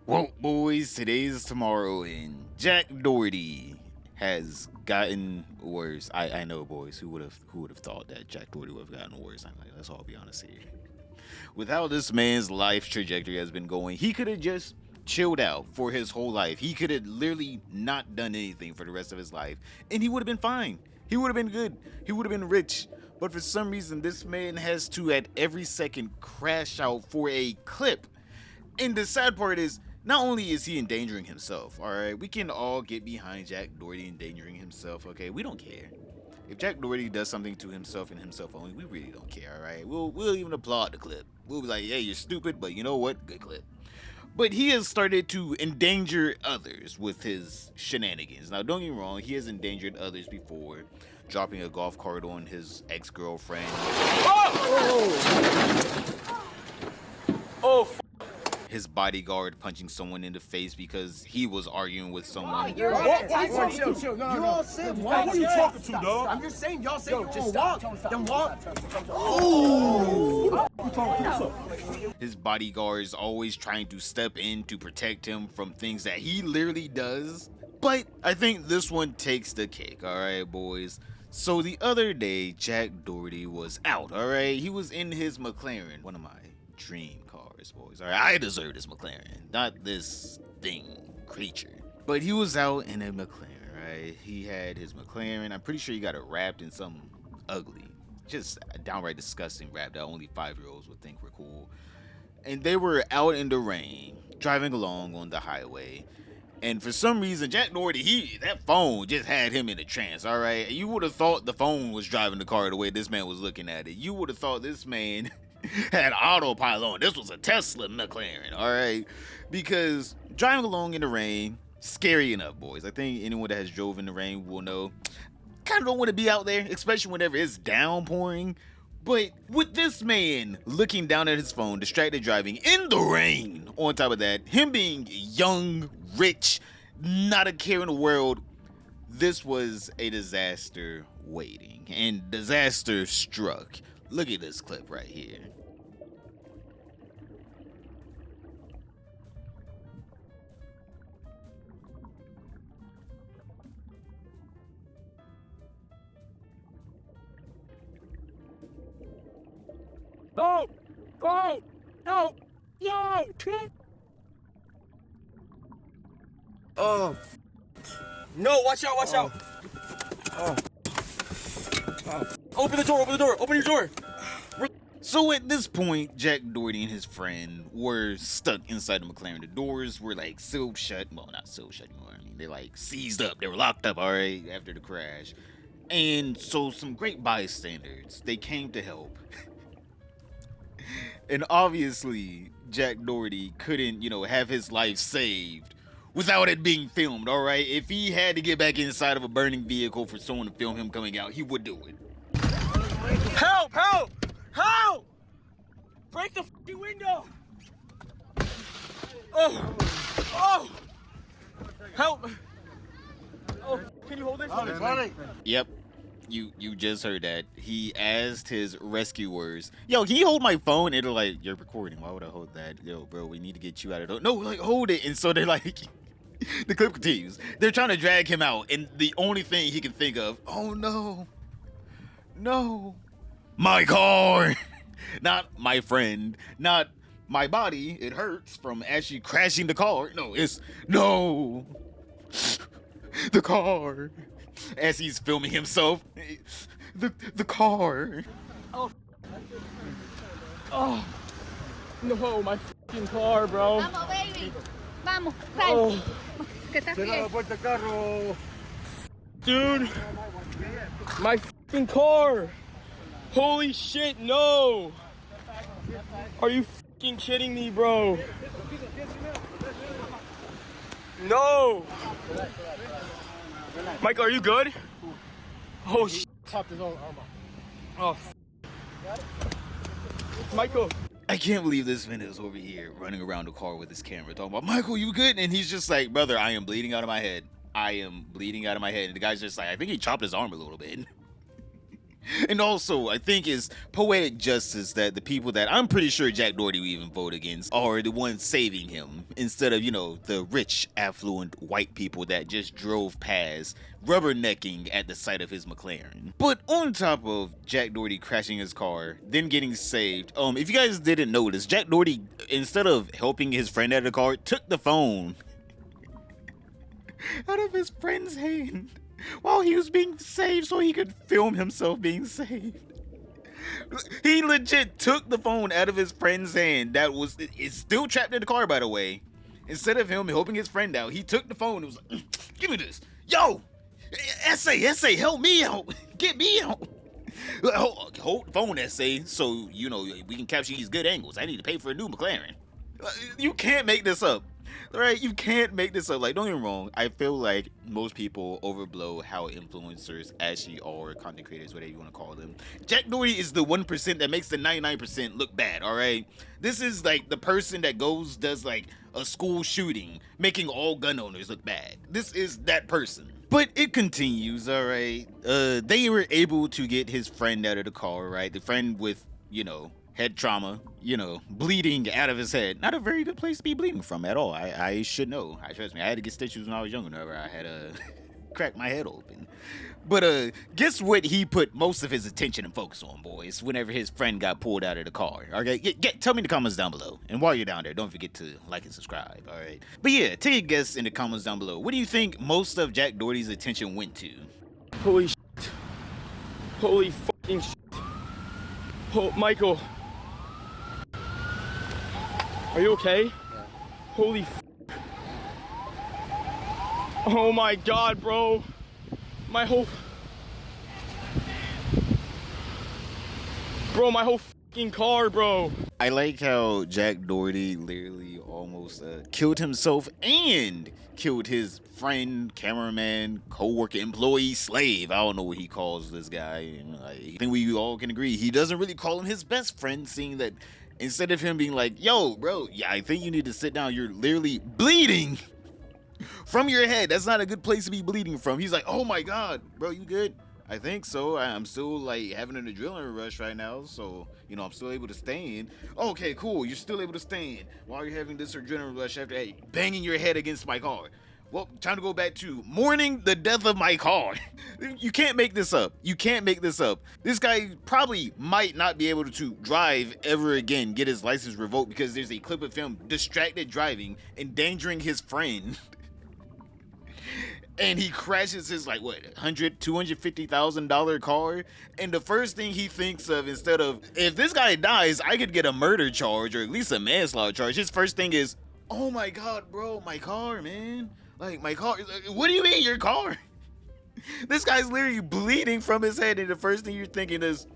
Well, boys, today's tomorrow, and Jack Doherty has gotten worse. I know, boys. Who would have thought that Jack Doherty would have gotten worse? I'm like, let's all be honest here. With how this man's life trajectory has been going, he could have just chilled out for his whole life. He could have literally not done anything for the rest of his life, and he would have been fine. He would have been good. He would have been rich. But for some reason, this man has to, at every second, crash out for a clip. And the sad part is, not only is he endangering himself, all right, we can all get behind Jack Doherty endangering himself, okay? We don't care. If Jack Doherty does something to himself and himself only, we really don't care, all right? We'll even applaud the clip. We'll be like, yeah, you're stupid, but you know what? Good clip. But he has started to endanger others with his shenanigans. Now, don't get me wrong, he has endangered others before, dropping a golf cart on his ex-girlfriend. Oh, His bodyguard punching someone in the face because he was arguing with someone. chill. No. You all said Who are you talking to, dog? I'm just saying, y'all said Yo, you're just gonna stop. walk. Then walk. You talking to yourself? His bodyguards always trying to step in to protect him from things that he literally does. But I think this one takes the cake, alright, boys. So the other day, Jack Doherty was out, alright? He was in his McLaren, one of my dream cars, boys. Alright, I deserve this McLaren, not this thing, creature. But he was out in a McLaren, right? He had his McLaren. I'm pretty sure he got it wrapped in something ugly. Just downright disgusting wrap that only 5-year-olds would think were cool. And they were out in the rain, driving along on the highway. And for some reason, Jack Doherty, that phone just had him in a trance, all right? You would have thought the phone was driving the car the way this man was looking at it. You would have thought this man had autopilot on. This was a Tesla McLaren, all right? Because driving along in the rain, scary enough, boys. I think anyone that has drove in the rain will know. Kind of don't want to be out there, especially whenever it's downpouring. But with this man looking down at his phone, distracted driving in the rain, on top of that, him being young, rich, not a care in the world, this was a disaster waiting. And disaster struck. Look at this clip right here. No! Oh! No! No! Oh. No, watch out, watch out. Open the door, open your door. So at this point, Jack Doherty and his friend were stuck inside the McLaren. The doors were like sealed shut. Well, not sealed shut anymore. I mean, they like seized up. They were locked up, all right, after the crash. And so some great bystanders, they came to help. And obviously, Jack Doherty couldn't, have his life saved without it being filmed, all right? If he had to get back inside of a burning vehicle for someone to film him coming out, he would do it. Help! Help! Help! Break the fucking window! Oh! Oh! Help! Oh, can you hold it? Yep. You just heard that. He asked his rescuers, yo, can you hold my phone? And they're like, you're recording. Why would I hold that? Yo, bro, we need to get you out of the... No, like, hold it. And so they're like... The clip continues. They're trying to drag him out. And the only thing he can think of, oh, no. No. My car. Not my friend. Not my body. It hurts from actually crashing the car. No, it's... No. The car. As he's filming himself, the car. Oh. Oh. No, my fucking car, bro. Vamos, baby. Vamos, sal. Oh. Que estás bien. Dude. My fucking car. Holy shit, no. Are you fucking kidding me, bro? No. Michael, are you good? Oh, shit. Popped his own arm Oh, Michael. I can't believe this man is over here running around the car with his camera talking about, Michael, you good? And he's just like, brother, I am bleeding out of my head. I am bleeding out of my head. And the guy's just like, I think he chopped his arm a little bit. And also, I think it's poetic justice that the people that I'm pretty sure Jack Doherty would even vote against are the ones saving him instead of, the rich, affluent white people that just drove past, rubbernecking at the sight of his McLaren. But on top of Jack Doherty crashing his car, then getting saved, if you guys didn't notice, Jack Doherty, instead of helping his friend out of the car, took the phone out of his friend's hand while he was being saved so he could film himself being saved. He legit took the phone out of his friend's hand it's still trapped in the car, by the way. Instead of him helping his friend out, he took the phone and was like, give me this. Yo, essay, help me out. Get me out. Hold the phone, essay, so, we can capture these good angles. I need to pay for a new McLaren. You can't make this up. Right, you can't make this up. Like, don't get me wrong. I feel like most people overblow how influencers actually are, content creators, whatever you want to call them. Jack Doherty is the 1% that makes the 99% look bad. All right, this is like the person that does like a school shooting, making all gun owners look bad. This is that person. But it continues. All right, they were able to get his friend out of the car. Right, the friend with head trauma, bleeding out of his head. Not a very good place to be bleeding from at all. I should know. Trust me, I had to get stitches when I was younger whenever I had cracked my head open. But guess what he put most of his attention and focus on, boys, whenever his friend got pulled out of the car. Okay, tell me in the comments down below. And while you're down there, don't forget to like and subscribe, all right? But yeah, take a guess in the comments down below. What do you think most of Jack Doherty's attention went to? Holy shit. Holy fucking shit. Oh, Michael. Are you okay? Yeah. Holy f. Oh my god, bro. My whole fucking car, bro. I like how Jack Doherty literally almost killed himself and killed his friend, cameraman, co-worker, employee, slave. I don't know what he calls this guy. I think we all can agree he doesn't really call him his best friend, seeing that instead of him being like, yo, bro, yeah, I think you need to sit down. You're literally bleeding from your head. That's not a good place to be bleeding from. He's like, oh my God, bro, you good? I think so. I'm still like having an adrenaline rush right now. So, I'm still able to stand. Okay, cool. You're still able to stand while you're having this adrenaline rush after banging your head against my car. Well, time to go back to mourning the death of my car. You can't make this up. You can't make this up. This guy probably might not be able to drive ever again, get his license revoked, because there's a clip of him distracted driving, endangering his friend. And he crashes his $250,000 car. And the first thing he thinks of, instead of, if this guy dies, I could get a murder charge or at least a manslaughter charge. His first thing is, oh my God, bro, my car, man. Like, my car. What do you mean, your car? This guy's literally bleeding from his head, and the first thing you're thinking is,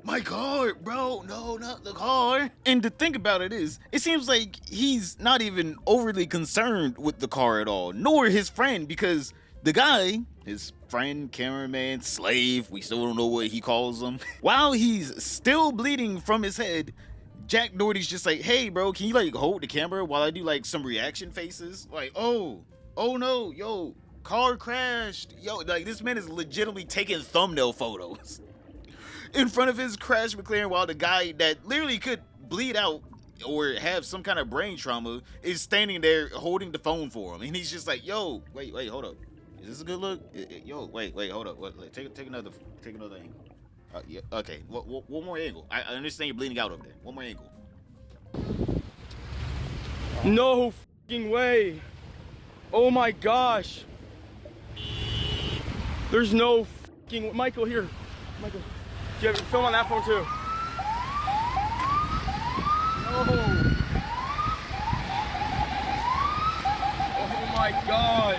my car, bro. No, not the car. And the thing about it is, it seems like he's not even overly concerned with the car at all, nor his friend, because the guy, his friend, cameraman, slave, we still don't know what he calls him, while he's still bleeding from his head, Jack Doherty's just like, hey, bro, can you hold the camera while I do some reaction faces? Like, oh no, yo, car crashed. Yo, this man is legitimately taking thumbnail photos in front of his crashed McLaren while the guy that literally could bleed out or have some kind of brain trauma is standing there holding the phone for him. And he's just like, yo, wait, hold up. Is this a good look? Yo, wait, hold up. Take another angle. Yeah, okay, one more angle. I understand you're bleeding out over there. One more angle. No fucking way. Oh my gosh. There's no fucking... Michael, here. Michael, do you have film on that phone too? No. Oh my God.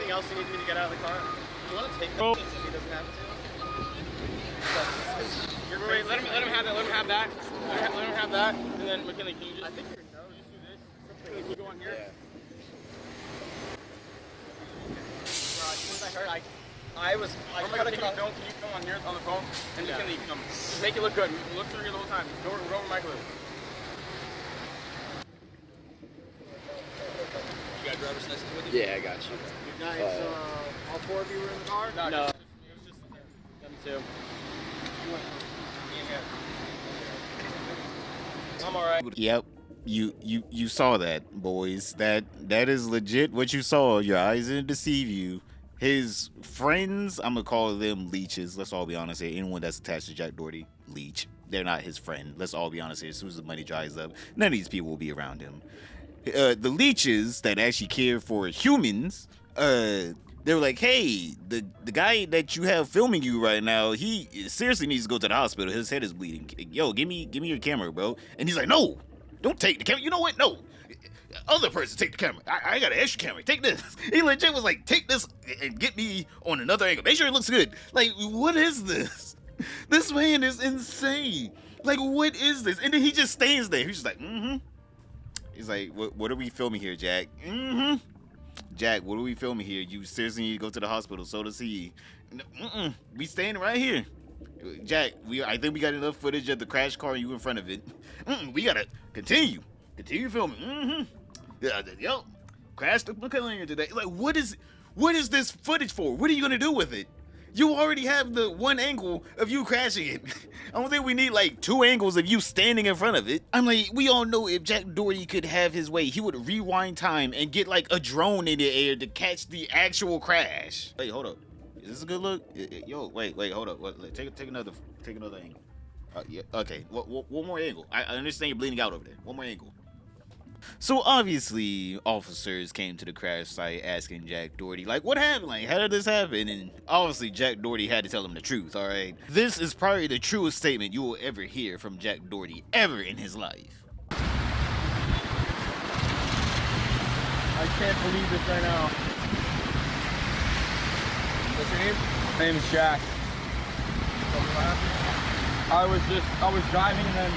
Else you need me to get out of the car? You want to take Oh. that so he doesn't have to? Wait, let him have that. Let him have that. Let him have that. And then McKinley, can you just? I think you're no. Just do this. Can you go on here? Yeah. As soon as I heard, I Or Michael, gotta can you film on here on the phone? And Yeah. you can just make it look good. Look through here the whole time. Go where Michael is. You got a driver's license with you? Yeah, I got you. You guys, all 4 of you were in the car? No. It was just them two. I'm alright. Yep. You saw that, boys. That is legit what you saw. Your eyes didn't deceive you. His friends, I'm gonna call them leeches. Let's all be honest here. Anyone that's attached to Jack Doherty, leech. They're not his friend. Let's all be honest here. As soon as the money dries up, none of these people will be around him. The leeches that actually care for humans, they were like, hey, the guy that you have filming you right now, he seriously needs to go to the hospital. His head is bleeding. Yo, give me your camera, bro. And he's like, no, don't take the camera. You know what? No. Other person take the camera. I got an extra camera. Take this. He legit was like, take this and get me on another angle. Make sure it looks good. Like, what is this? This man is insane. Like, what is this? And then he just stands there. He's just like, He's like, what are we filming here, Jack? Jack, what are we filming here? You seriously need to go to the hospital. So does he. We standing right here. Jack, I think we got enough footage of the crash car and you in front of it. We gotta continue filming. Yo, crashed the McLaren today. Like, what is this footage for? What are you gonna do with it? You already have the one angle of you crashing it. I don't think we need like 2 angles of you standing in front of it. I'm like, we all know if Jack Doherty could have his way, he would rewind time and get like a drone in the air to catch the actual crash. Wait, hold up. Is this a good look? Yo, wait, hold up. Take another angle. Yeah, okay. One more angle. I understand you're bleeding out over there. One more angle. So obviously, officers came to the crash site asking Jack Doherty, like, what happened? Like, how did this happen? And obviously, Jack Doherty had to tell them the truth, all right? This is probably the truest statement you will ever hear from Jack Doherty ever in his life. I can't believe this right now. What's your name? My name is Jack. I was driving and then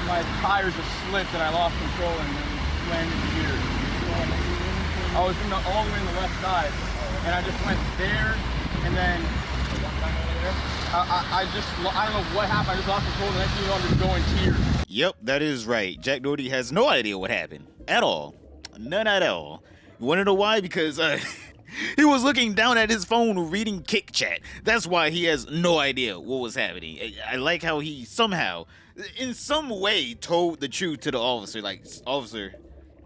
my tires just slipped and I lost control and then landed here. I was all the way on the left side and I just went there and then I don't know what happened. I just lost control and the next thing you know, I'm just going tears. Yep, that is right. Jack Doherty has no idea what happened at all. None at all. You want to know why? Because he was looking down at his phone reading Kick Chat. That's why he has no idea what was happening. I like how he somehow, in some way, told the truth to the officer. Like, officer,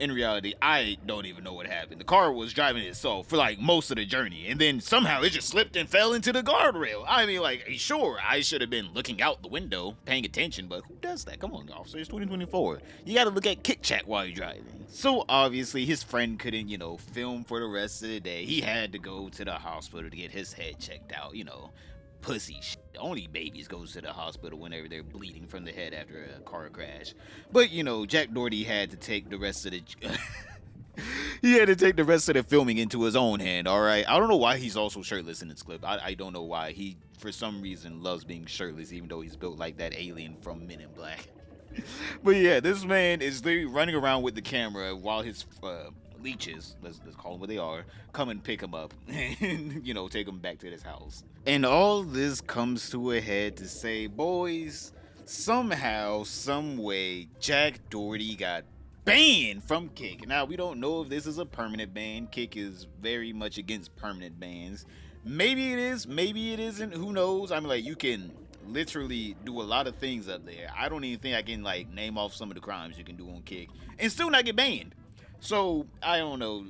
in reality, I don't even know what happened. The car was driving itself for like most of the journey, and then somehow it just slipped and fell into the guardrail. I mean, like, sure, I should have been looking out the window, paying attention, but who does that? Come on, officer, it's 2024. You gotta look at Kick Chat while you're driving. So obviously, his friend couldn't, film for the rest of the day. He had to go to the hospital to get his head checked out, pussy shit. Only babies go to the hospital whenever they're bleeding from the head after a car crash. But Jack Doherty had to take the rest of the filming into his own hand. All right, I don't know why he's also shirtless in this clip. I don't know why. He for some reason loves being shirtless, even though he's built like that alien from Men in Black. But yeah, this man is literally running around with the camera while his leeches, let's call them what they are, come and pick him up and take him back to his house. And all this comes to a head to say, boys, somehow, some way, Jack Doherty got banned from Kick. Now, we don't know if this is a permanent ban. Kick is very much against permanent bans. Maybe it is, maybe it isn't, who knows? I mean, like, you can literally do a lot of things up there. I don't even think I can like name off some of the crimes you can do on Kick and still not get banned. So I don't know,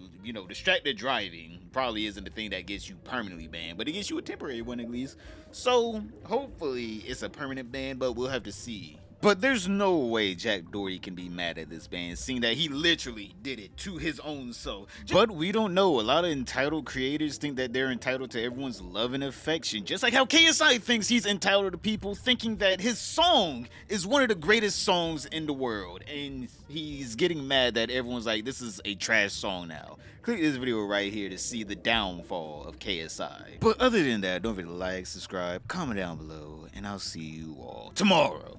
distracted driving probably isn't the thing that gets you permanently banned, but it gets you a temporary one at least. So hopefully it's a permanent ban, but we'll have to see. But there's no way Jack Doherty can be mad at this ban, seeing that he literally did it to his own self. But we don't know. A lot of entitled creators think that they're entitled to everyone's love and affection, just like how KSI thinks he's entitled to people thinking that his song is one of the greatest songs in the world, and he's getting mad that everyone's like, this is a trash song now. Click this video right here to see the downfall of KSI. But other than that, don't forget to like, subscribe, comment down below, and I'll see you all tomorrow.